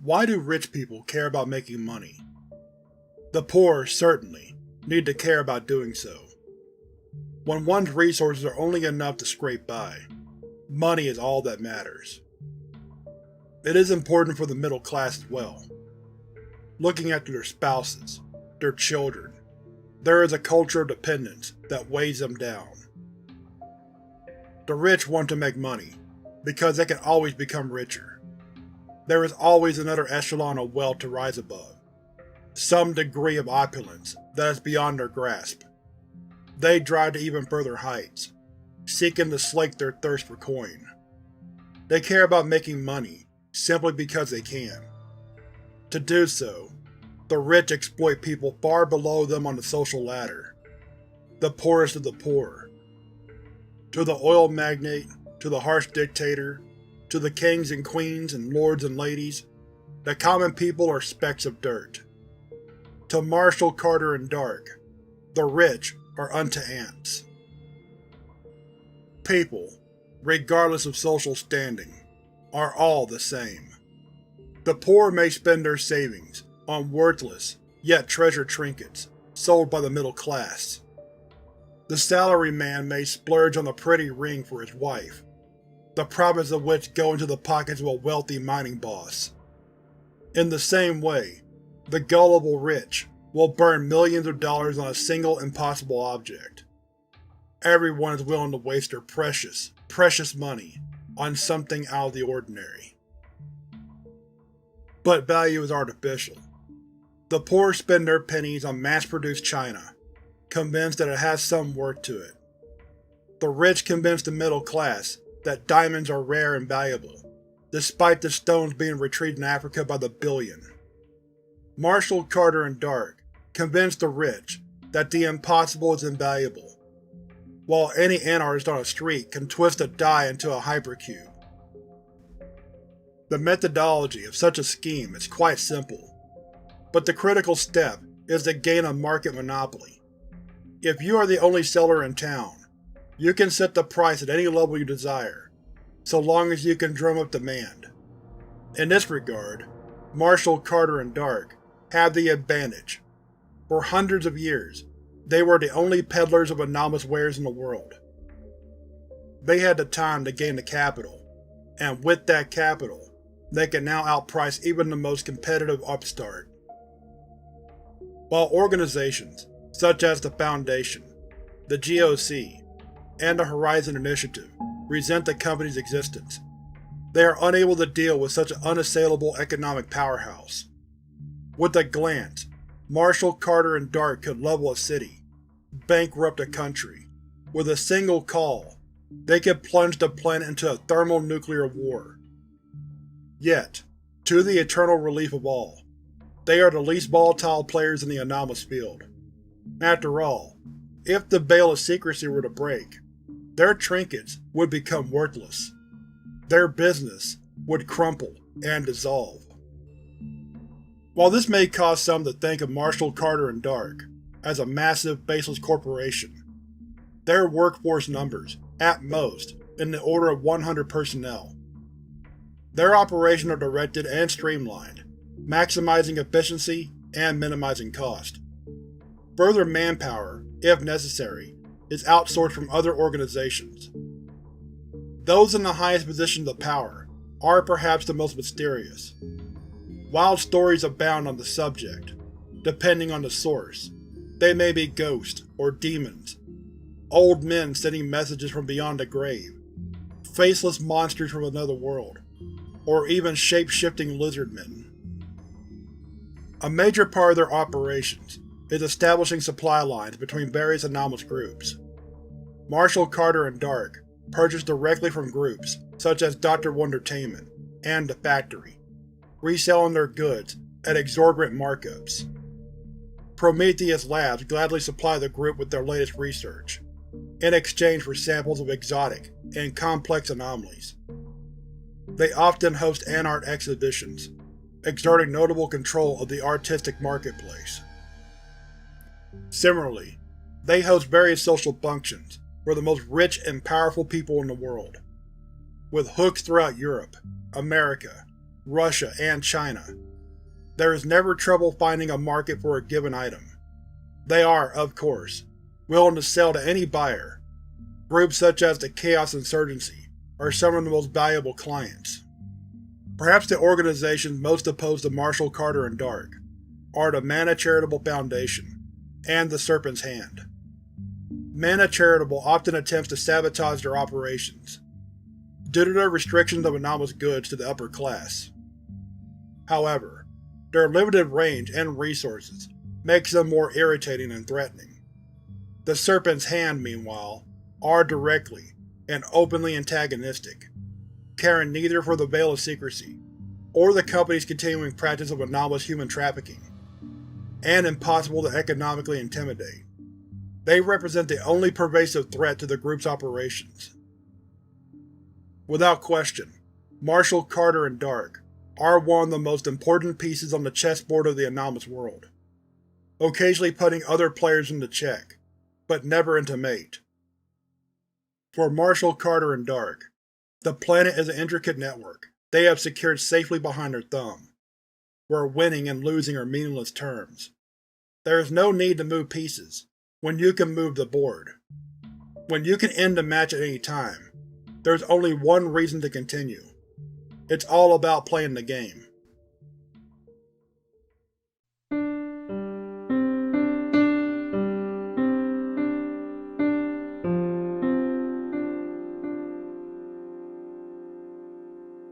Why do rich people care about making money? The poor, certainly, need to care about doing so. When one's resources are only enough to scrape by, money is all that matters. It is important for the middle class as well. Looking after their spouses, their children, there is a culture of dependence that weighs them down. The rich want to make money, because they can always become richer. There is always another echelon of wealth to rise above, some degree of opulence that is beyond their grasp. They drive to even further heights, seeking to slake their thirst for coin. They care about making money simply because they can. To do so, the rich exploit people far below them on the social ladder, the poorest of the poor. To the oil magnate, to the harsh dictator, to the kings and queens and lords and ladies, the common people are specks of dirt. To Marshall, Carter, and Dark, the rich are unto ants. People, regardless of social standing, are all the same. The poor may spend their savings on worthless, yet treasured trinkets sold by the middle class. The salaryman may splurge on a pretty ring for his wife, the profits of which go into the pockets of a wealthy mining boss. In the same way, the gullible rich will burn millions of dollars on a single impossible object. Everyone is willing to waste their precious, precious money on something out of the ordinary. But value is artificial. The poor spend their pennies on mass-produced china, convinced that it has some worth to it. The rich convince the middle class that diamonds are rare and valuable, despite the stones being retrieved in Africa by the billion. Marshall, Carter, and Dark convince the rich that the impossible is invaluable, while any anarchist on a street can twist a die into a hypercube. The methodology of such a scheme is quite simple, but the critical step is to gain a market monopoly. If you are the only seller in town, you can set the price at any level you desire, so long as you can drum up demand. In this regard, Marshall, Carter, and Dark have the advantage. For hundreds of years, they were the only peddlers of anomalous wares in the world. They had the time to gain the capital, and with that capital, they can now outprice even the most competitive upstart. While organizations such as the Foundation, the GOC, and the Horizon Initiative resent the company's existence, they are unable to deal with such an unassailable economic powerhouse. With a glance, Marshall, Carter, and Dark could level a city, bankrupt a country. With a single call, they could plunge the planet into a thermonuclear war. Yet, to the eternal relief of all, they are the least volatile players in the anomalous field. After all, if the veil of secrecy were to break, their trinkets would become worthless. Their business would crumple and dissolve. While this may cause some to think of Marshall, Carter, and Dark as a massive, baseless corporation, their workforce numbers, at most, in the order of 100 personnel. Their operations are directed and streamlined, maximizing efficiency and minimizing cost. Further manpower, if necessary, is outsourced from other organizations. Those in the highest positions of power are perhaps the most mysterious. Wild stories abound on the subject. Depending on the source, they may be ghosts or demons, old men sending messages from beyond the grave, faceless monsters from another world, or even shape-shifting lizardmen. A major part of their operations is establishing supply lines between various anomalous groups. Marshall, Carter, and Dark purchase directly from groups such as Dr. Wondertainment and The Factory, reselling their goods at exorbitant markups. Prometheus Labs gladly supply the group with their latest research, in exchange for samples of exotic and complex anomalies. They often host anart exhibitions, exerting notable control of the artistic marketplace. Similarly, they host various social functions for the most rich and powerful people in the world, with hooks throughout Europe, America, Russia, and China. There is never trouble finding a market for a given item. They are, of course, willing to sell to any buyer. Groups such as the Chaos Insurgency are some of the most valuable clients. Perhaps the organizations most opposed to Marshall Carter and Dark are the Mana Charitable Foundation and the Serpent's Hand. Mana Charitable often attempts to sabotage their operations, due to their restrictions of anomalous goods to the upper class. However, their limited range and resources makes them more irritating and threatening. The Serpent's Hand, meanwhile, are directly and openly antagonistic, caring neither for the veil of secrecy or the company's continuing practice of anomalous human trafficking, and impossible to economically intimidate. They represent the only pervasive threat to the group's operations. Without question, Marshall, Carter, and Dark are one of the most important pieces on the chessboard of the anomalous world, occasionally putting other players into check, but never into mate. For Marshall, Carter, and Dark, the planet is an intricate network they have secured safely behind their thumb, where winning and losing are meaningless terms. There is no need to move pieces when you can move the board. When you can end the match at any time, there's only one reason to continue. It's all about playing the game.